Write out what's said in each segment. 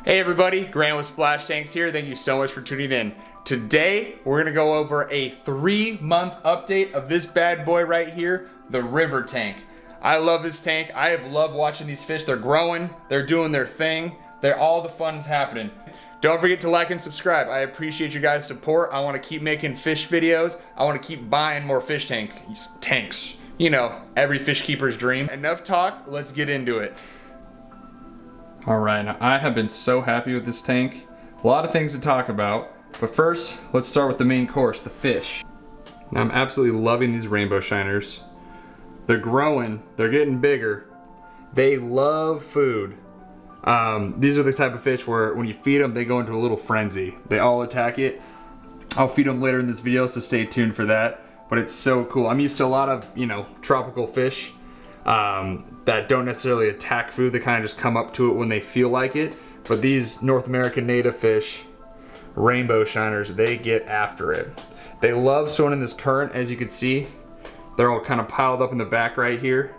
Hey everybody, Grant with Splash Tanks here. Thank you so much for tuning in. Today, we're gonna go over a 3-month update of this bad boy right here, the river tank. I love this tank. I have loved watching these fish. They're growing, they're doing their thing. All the fun's happening. Don't forget to like and subscribe. I appreciate you guys' support. I wanna keep making fish videos. I wanna keep buying more fish tanks. You know, every fish keeper's dream. Enough talk, let's get into it. All right, now I have been so happy with this tank. A lot of things to talk about, but first, let's start with the main course, the fish. Now I'm absolutely loving these rainbow shiners. They're growing, they're getting bigger. They love food. These are the type of fish where when you feed them, they go into a little frenzy. They all attack it. I'll feed them later in this video, so stay tuned for that. But it's so cool. I'm used to a lot of, tropical fish. That don't necessarily attack food. They kind of just come up to it when they feel like it. But these North American native fish, rainbow shiners, they get after it. They love swimming in this current, as you can see. They're all kind of piled up in the back right here,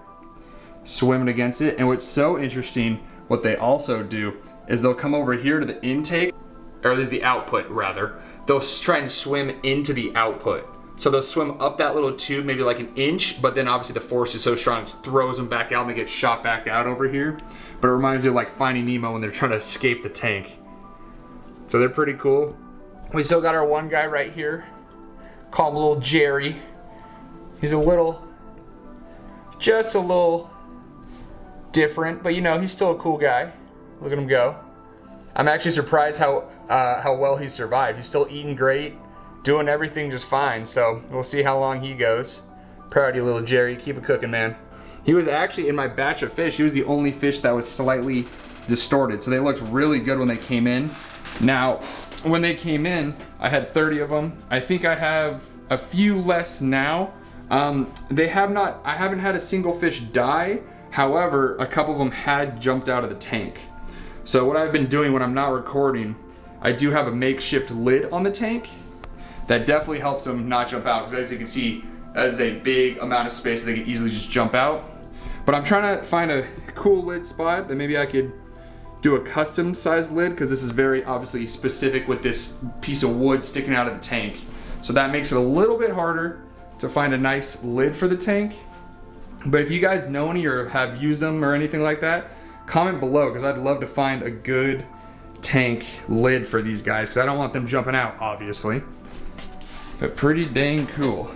swimming against it. And what's so interesting, what they also do is they'll come over here to the intake, or this is the output rather. They'll try and swim into the output. So they'll swim up that little tube, maybe like an inch, but then obviously the force is so strong, it throws them back out and they get shot back out over here. But it reminds me of like Finding Nemo when they're trying to escape the tank. So they're pretty cool. We still got our one guy right here. Call him little Jerry. He's just a little different, but he's still a cool guy. Look at him go. I'm actually surprised how well he survived. He's still eating great. Doing everything just fine, so we'll see how long he goes. Proud of you, little Jerry. Keep it cooking, man. He was actually, in my batch of fish, he was the only fish that was slightly distorted, so they looked really good when they came in. Now, when they came in, I had 30 of them. I think I have a few less now. I haven't had a single fish die. However, a couple of them had jumped out of the tank. So what I've been doing when I'm not recording, I do have a makeshift lid on the tank. That definitely helps them not jump out, because as you can see, that is a big amount of space that they can easily just jump out. But I'm trying to find a cool lid spot that maybe I could do a custom sized lid, because this is very obviously specific with this piece of wood sticking out of the tank. So that makes it a little bit harder to find a nice lid for the tank. But if you guys know any or have used them or anything like that, comment below, because I'd love to find a good tank lid for these guys, because I don't want them jumping out, obviously. But pretty dang cool.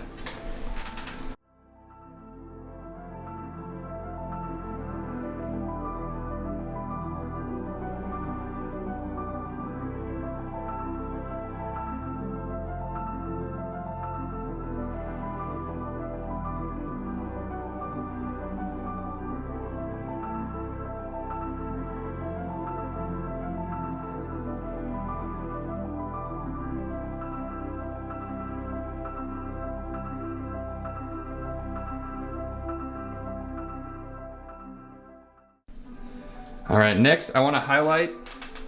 All right, next I want to highlight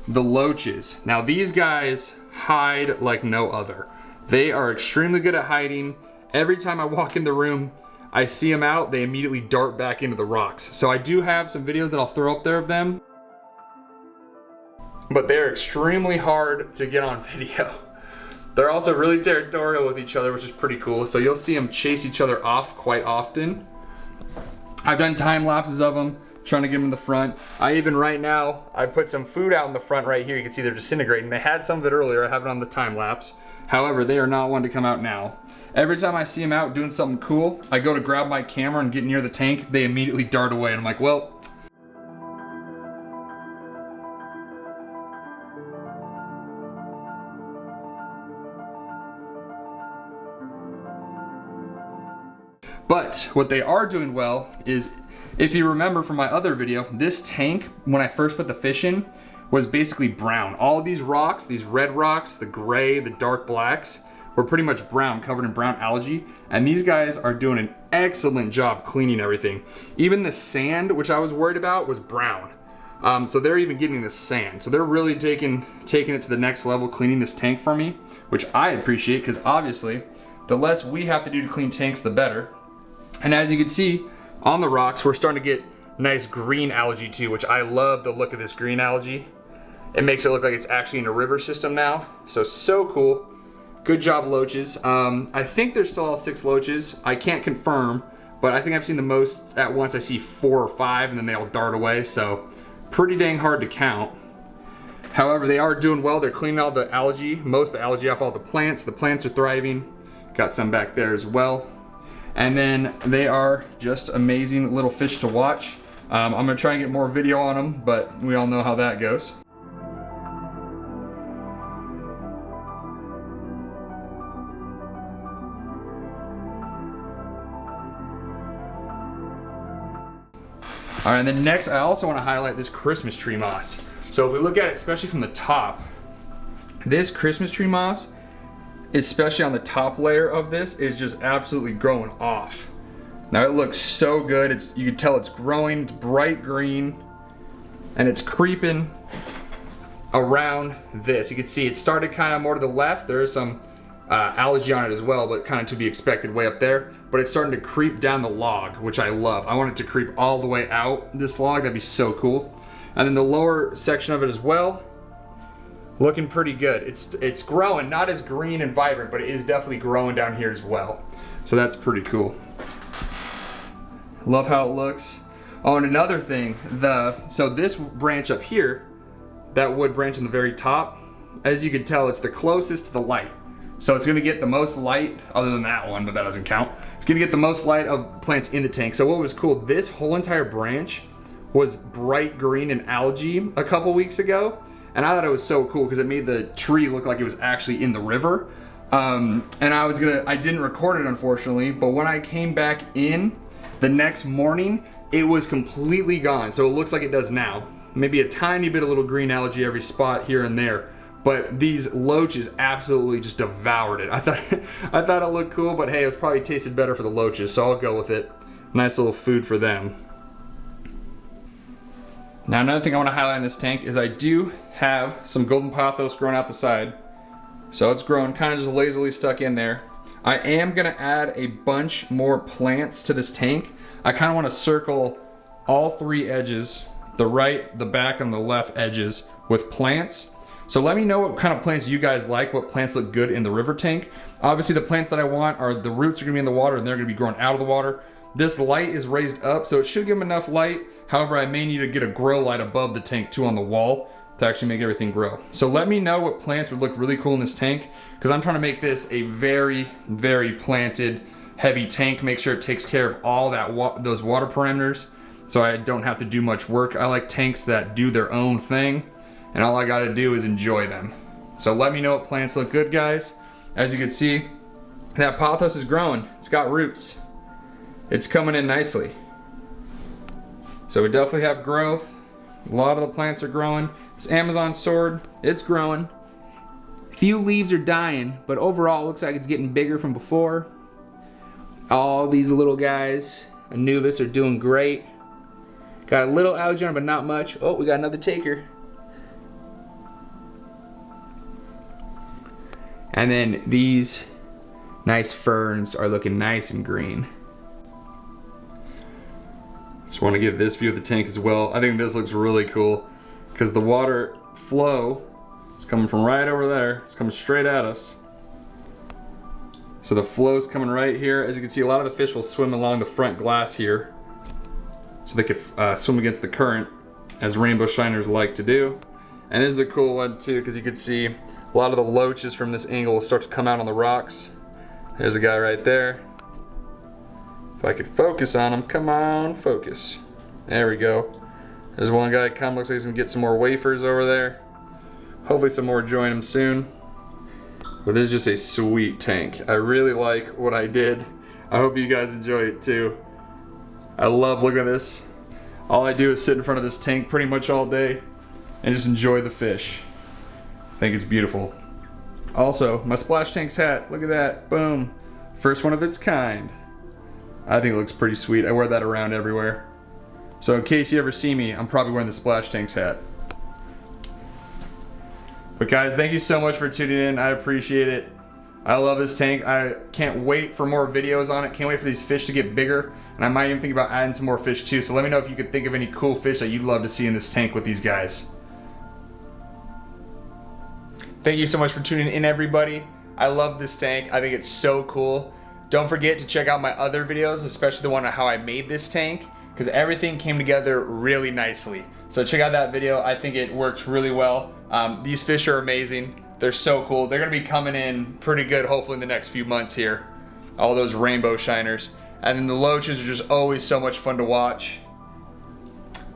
the Loaches. Now these guys hide like no other. They are extremely good at hiding. Every time I walk in the room, I see them out, they immediately dart back into the rocks. So I do have some videos that I'll throw up there of them, but they're extremely hard to get on video. They're also really territorial with each other, which is pretty cool. So you'll see them chase each other off quite often. I've done time lapses of them, trying to get them in the front. Right now, I put some food out in the front right here. You can see they're disintegrating. They had some of it earlier. I have it on the time lapse. However, they are not one to come out now. Every time I see them out doing something cool, I go to grab my camera and get near the tank, they immediately dart away. And I'm like, well. But what they are doing well is, if you remember from my other video, this tank, when I first put the fish in, was basically brown. All of these rocks, these red rocks, the gray, the dark blacks, were pretty much brown, covered in brown algae. And these guys are doing an excellent job cleaning everything. Even the sand, which I was worried about, was brown. So they're even getting the sand. So they're really taking it to the next level, cleaning this tank for me, which I appreciate, because obviously, the less we have to do to clean tanks, the better. And as you can see, on the rocks, we're starting to get nice green algae too, which I love the look of this green algae. It makes it look like it's actually in a river system now. So cool. Good job, Loaches. I think there's still all 6 Loaches. I can't confirm, but I think I've seen the most at once. I see 4 or 5 and then they all dart away, so pretty dang hard to count. However, they are doing well. They're cleaning all the algae, most of the algae off all the plants. The plants are thriving. Got some back there as well. And then they are just amazing little fish to watch. I'm gonna try and get more video on them, but we all know how that goes. All right, and then next I also want to highlight this Christmas tree moss. So if we look at it, especially from the top, this Christmas tree moss, especially on the top layer of this, is just absolutely growing off. Now it looks so good. You can tell it's growing, it's bright green, and it's creeping around this. You can see it started kind of more to the left. There is some algae on it as well, but kind of to be expected way up there. But it's starting to creep down the log, which I love. I want it to creep all the way out this log. That'd be so cool. And then the lower section of it as well, looking pretty good. It's growing, not as green and vibrant, but it is definitely growing down here as well. So that's pretty cool. Love how it looks. Oh, and another thing, so this branch up here, that wood branch in the very top, as you can tell, it's the closest to the light. So it's gonna get the most light, other than that one, but that doesn't count. It's gonna get the most light of plants in the tank. So what was cool, this whole entire branch was bright green and algae a couple weeks ago. And I thought it was so cool because it made the tree look like it was actually in the river. And I didn't record it unfortunately, but when I came back in the next morning, it was completely gone. So it looks like it does now. Maybe a tiny bit of little green algae every spot here and there. But these Loaches absolutely just devoured it. I thought it looked cool, but hey, it's probably tasted better for the Loaches, so I'll go with it. Nice little food for them. Now another thing I want to highlight in this tank is I do have some golden pothos growing out the side. So it's growing kind of just lazily stuck in there. I am going to add a bunch more plants to this tank. I kind of want to circle all 3 edges, the right, the back, and the left edges with plants. So let me know what kind of plants you guys like, what plants look good in the river tank. Obviously the plants that I want are the roots are going to be in the water and they're going to be growing out of the water. This light is raised up, so it should give them enough light. However, I may need to get a grow light above the tank too on the wall to actually make everything grow. So let me know what plants would look really cool in this tank, because I'm trying to make this a very, very planted, heavy tank. Make sure it takes care of all those water parameters so I don't have to do much work. I like tanks that do their own thing, and all I gotta do is enjoy them. So let me know what plants look good, guys. As you can see, that pothos is growing. It's got roots. It's coming in nicely. So we definitely have growth. A lot of the plants are growing. This Amazon sword, it's growing. Few leaves are dying, but overall it looks like it's getting bigger from before. All these little guys, Anubis, are doing great. Got a little algae on it, but not much. Oh, we got another taker. And then these nice ferns are looking nice and green. Just want to give this view of the tank as well. I think this looks really cool because the water flow is coming from right over there. It's coming straight at us. So the flow is coming right here. As you can see, a lot of the fish will swim along the front glass here so they could swim against the current, as rainbow shiners like to do. And it is a cool one too, because you can see a lot of the loaches from this angle will start to come out on the rocks. There's a guy right there. If I could focus on him, come on, focus. There we go. There's one guy come, looks like he's gonna get some more wafers over there. Hopefully some more join him soon. But this is just a sweet tank. I really like what I did. I hope you guys enjoy it too. I love looking at this. All I do is sit in front of this tank pretty much all day and just enjoy the fish. I think it's beautiful. Also, my splash tank's hat, look at that, boom. First one of its kind. I think it looks pretty sweet. I wear that around everywhere. So in case you ever see me, I'm probably wearing the splash tank's hat. But guys, thank you so much for tuning in. I appreciate it. I love this tank. I can't wait for more videos on it. Can't wait for these fish to get bigger. And I might even think about adding some more fish too. So let me know if you could think of any cool fish that you'd love to see in this tank with these guys. Thank you so much for tuning in, everybody. I love this tank. I think it's so cool. Don't forget to check out my other videos, especially the one on how I made this tank, because everything came together really nicely. So check out that video. I think it works really well. These fish are amazing. They're so cool. They're gonna be coming in pretty good, hopefully in the next few months here. All those rainbow shiners. And then the loaches are just always so much fun to watch.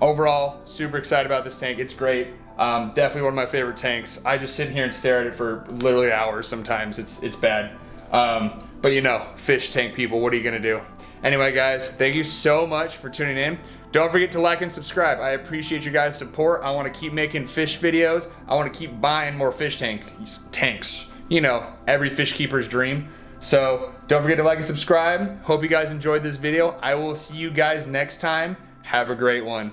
Overall, super excited about this tank. It's great. Definitely one of my favorite tanks. I just sit here and stare at it for literally hours sometimes. It's bad. But you know, fish tank people, what are you gonna do? Anyway guys, thank you so much for tuning in. Don't forget to like and subscribe. I appreciate you guys' support. I wanna keep making fish videos. I wanna keep buying more fish tanks. You know, every fish keeper's dream. So don't forget to like and subscribe. Hope you guys enjoyed this video. I will see you guys next time. Have a great one.